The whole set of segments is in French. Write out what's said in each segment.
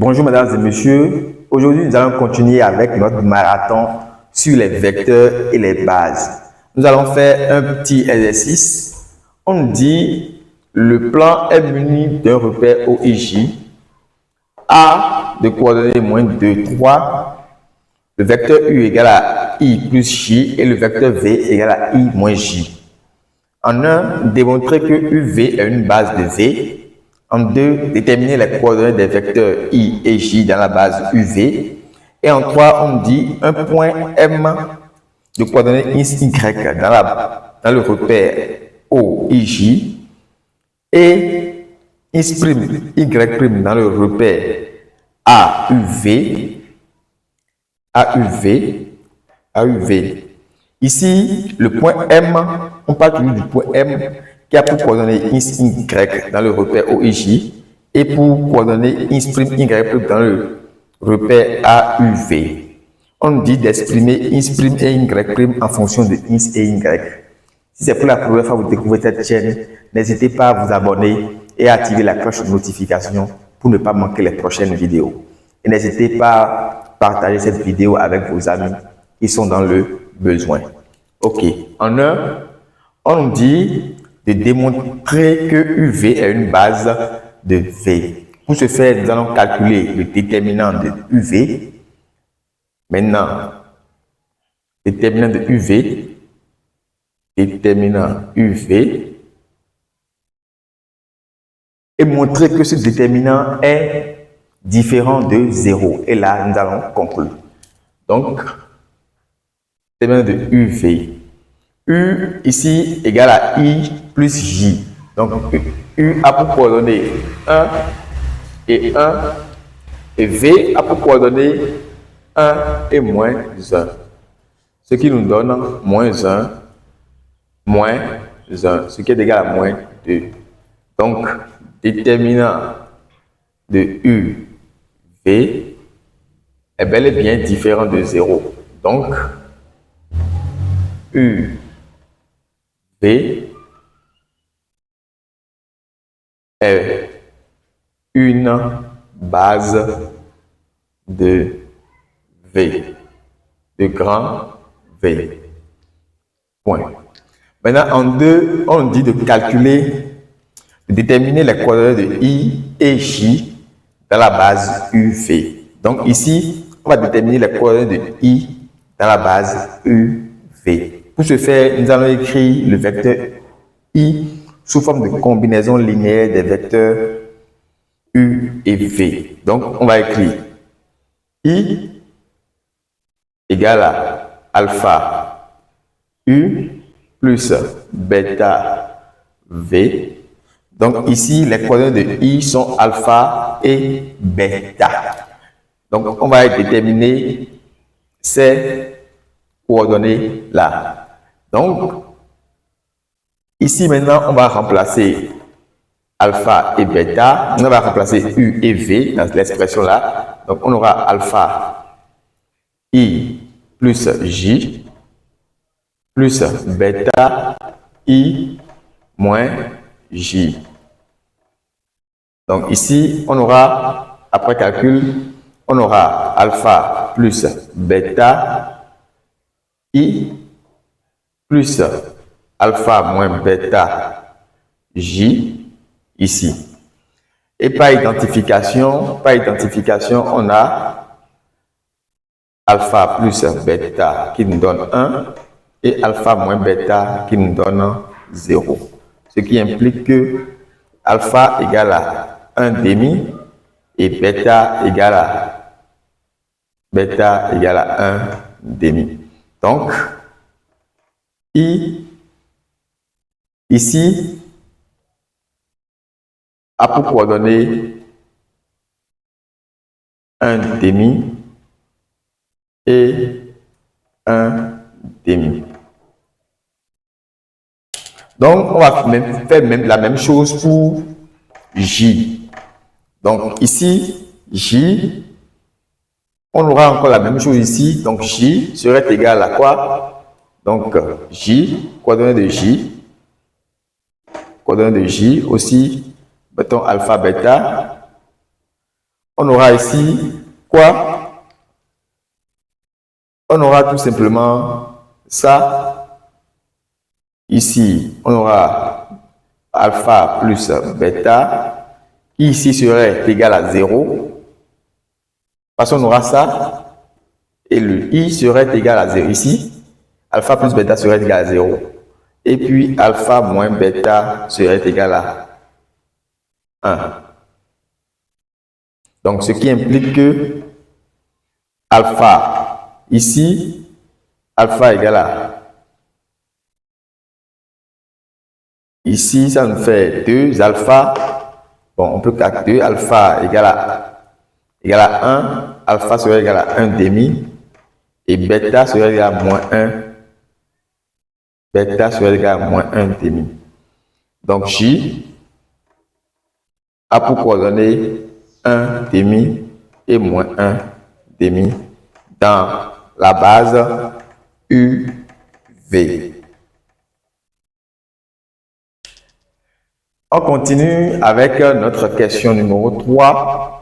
Bonjour mesdames et messieurs, aujourd'hui nous allons continuer avec notre marathon sur les vecteurs et les bases. Nous allons faire un petit exercice. On nous dit le plan est muni d'un repère O et J, A de coordonnées moins 2, 3, le vecteur U égale à I plus J et le vecteur V égale à I moins J. En 1, démontrer que UV est une base de V. En 2, déterminer les coordonnées des vecteurs I et J dans la base UV. Et en 3, on dit un point M de coordonnées Y dans le repère O et J et Y' dans le repère AUV. Ici, le point M, on parle toujours du point M qui a pour coordonnées Y dans le repère O et J et pour coordonnées Y' dans le repère AUV. On nous dit d'exprimer Y' et Y' en fonction de X et Y. Si c'est pour la première fois que vous découvrez cette chaîne, n'hésitez pas à vous abonner et à activer la cloche de notification pour ne pas manquer les prochaines vidéos. Et n'hésitez pas à partager cette vidéo avec vos amis qui sont dans le besoin. Ok. En 1, on nous dit de démontrer que UV est une base de V. Pour ce faire, nous allons calculer le déterminant de UV. Maintenant, déterminant de UV, et montrer que ce déterminant est différent de 0. Et là, nous allons conclure. Donc, déterminant de UV. U ici égale à I plus J. Donc, U a pour coordonnées 1 et 1. Et V a pour coordonnées 1 et moins 1. Ce qui nous donne moins 1, moins 1, ce qui est égal à moins 2. Donc, déterminant de UV est bel et bien différent de 0. Donc, UV est une base de V, de grand V. Point. Maintenant, en 2, on dit de calculer, de déterminer les coordonnées de I et J dans la base UV. Donc ici, on va déterminer les coordonnées de I dans la base UV. Pour ce faire, nous allons écrire le vecteur I sous forme de combinaison linéaire des vecteurs U et V. Donc, on va écrire I égale à alpha U plus bêta V. Donc, ici, les coordonnées de I sont alpha et bêta. Donc, on va déterminer ces coordonnées-là. Donc, ici, maintenant, on va remplacer alpha et bêta. On va remplacer U et V dans l'expression-là. Donc, on aura alpha I plus J plus bêta I moins J. Donc, ici, on aura, après calcul, on aura alpha plus bêta I plus alpha moins bêta J ici. Et par identification, on a alpha plus bêta qui nous donne 1 et alpha moins bêta qui nous donne 0. Ce qui implique que alpha égale à 1 demi et bêta égale à 1 demi. Donc, I ici a pour coordonnées 1 demi et 1 demi. Donc, on va faire la même chose pour J. Donc, ici, J, on aura encore la même chose ici. Donc, J serait égal à quoi? Donc, J, coordonnée de J aussi, mettons alpha, bêta. on aura ici quoi? On aura tout simplement ça. Ici, on aura alpha plus bêta, qui ici serait égal à 0. Parce qu'on aura ça, et le i serait égal à 0. Ici, alpha plus bêta serait égal à 0. Et puis, alpha moins bêta serait égal à 1. Donc, ce qui implique que alpha, ici, alpha égale à... Ici, ça nous fait 2 alpha. Bon, on peut calculer alpha égale à 1. Alpha serait égal à 1 demi. Et bêta serait égal à moins 1. Bêta serait égal à moins 1 demi. Donc, J a pour coordonnées 1 demi et moins 1 demi dans la base UV. On continue avec notre question numéro 3.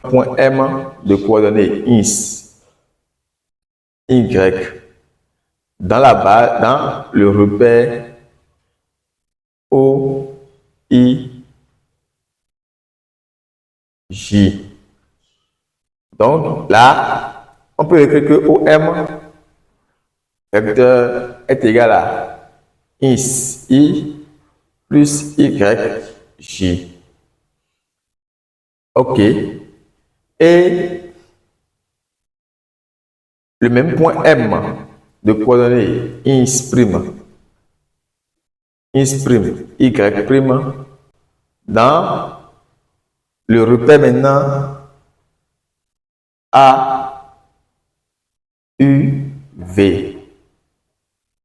Point M de coordonnées X, Y dans la base, dans le repère O, I, J. Donc là, on peut écrire que OM vecteur est égal à X, I plus Y, J. OK. Et le même point M de coordonnées X', Y' dans le repère maintenant A, U, V.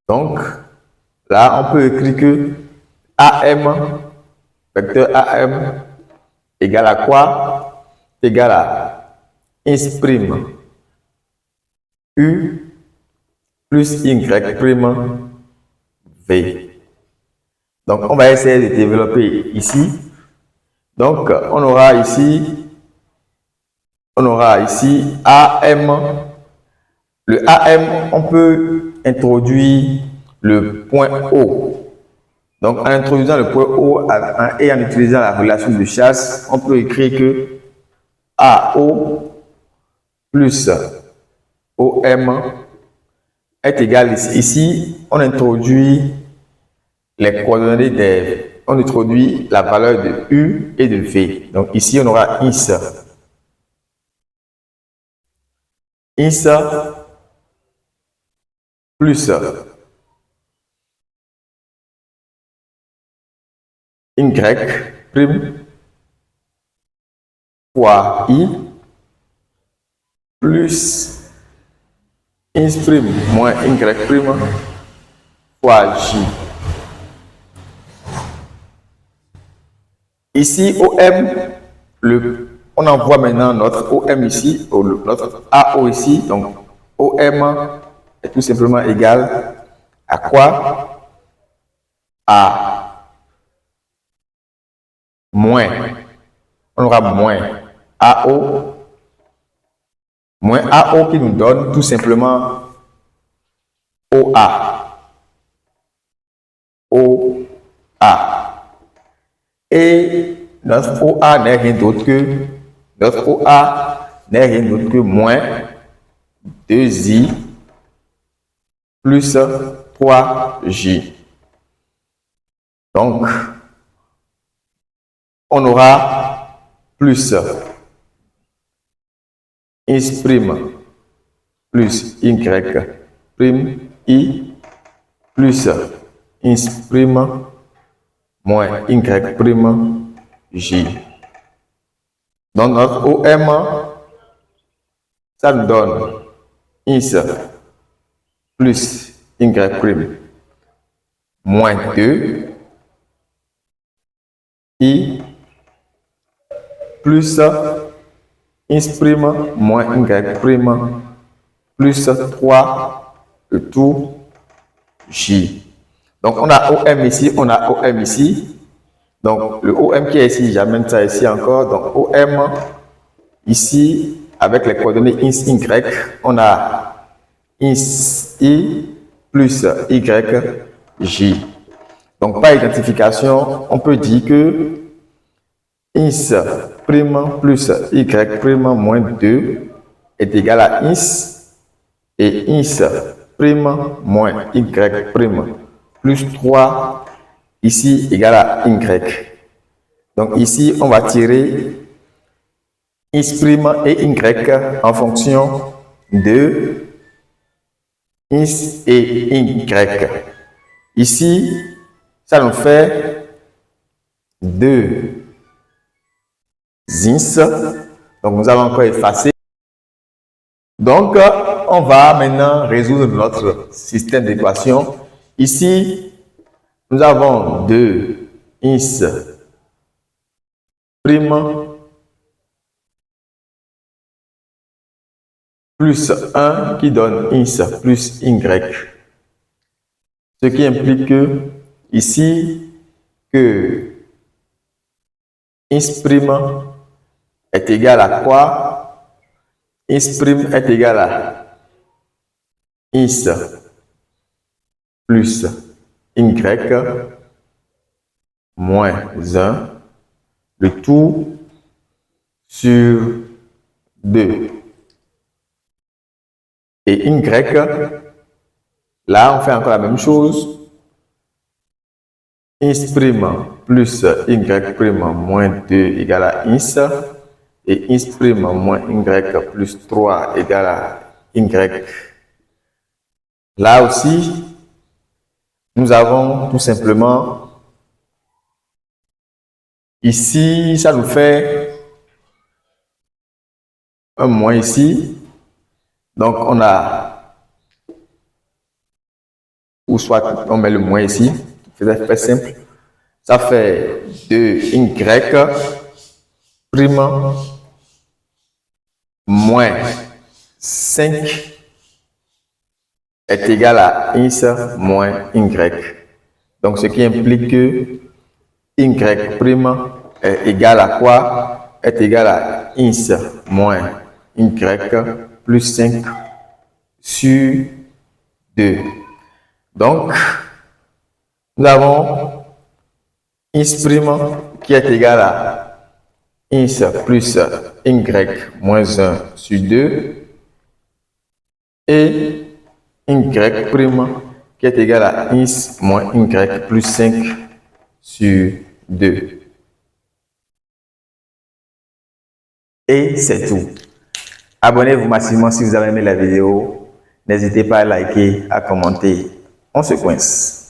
Donc, là, on peut écrire que AM, vecteur AM, égale à quoi? Égale à X', U, plus Y', V. Donc, on va essayer de développer ici. Donc, on aura ici AM. Le AM, on peut introduire le point O. Donc, en introduisant le point O et en utilisant la relation de chasse, on peut écrire que AO plus OM est égal ici. On introduit les coordonnées on introduit la valeur de U et de V. Donc, ici, on aura X plus Y prime fois I plus X prime moins Y prime fois J. Ici, OM, on envoie maintenant notre OM ici, notre AO ici. Donc, OM est tout simplement égal à quoi? À moins. On aura moins AO. Moins AO qui nous donne tout simplement OA. Et notre OA n'est rien d'autre que moins 2i plus 3j. Donc, on aura plus X' plus Y' I plus X' moins Y' J. Donc, notre OM, ça nous donne X plus Y' moins 2 I plus X' moins Y' plus 3 le tout J. Donc, on a OM ici, on a OM ici. Donc, le OM qui est ici, j'amène ça ici encore. Donc, OM, ici, avec les coordonnées ins Y, on a ins I plus Y, J. Donc, par identification, on peut dire que ins prime plus Y prime moins 2 est égal à ins et ins prime moins Y prime plus 3 ici égal à Y. Donc ici, on va tirer ins prime et Y en fonction de ins et Y. Ici, ça nous fait 2 ins. Donc nous allons encore effacer. Donc, on va maintenant résoudre notre système d'équation. Ici, nous avons 2 ins prime plus 1 qui donne ins plus Y. Ce qui implique que ici, que ins prime est égal à quoi? Ins prime est égal à ins plus Y moins 1, le tout sur 2. Et Y, là, on fait encore la même chose. Ins prime plus Y prime moins 2 égale à ins. Et ins prime moins Y plus 3 égale à Y. Là aussi, nous avons tout simplement, ici, ça nous fait un moins ici. Donc, on a, ou soit on met le moins ici, c'est simple. Ça fait 2Y prime moins 5 est égal à ins moins Y. Donc, ce qui implique que Y prime est égal à quoi? Est égal à ins moins Y plus 5 sur 2. Donc, nous avons ins prime qui est égal à ins plus Y moins 1 sur 2 et Y prime qui est égal à ins moins Y plus 5 sur 2. Et c'est tout. Abonnez-vous massivement si vous avez aimé la vidéo. N'hésitez pas à liker, à commenter. On se coince.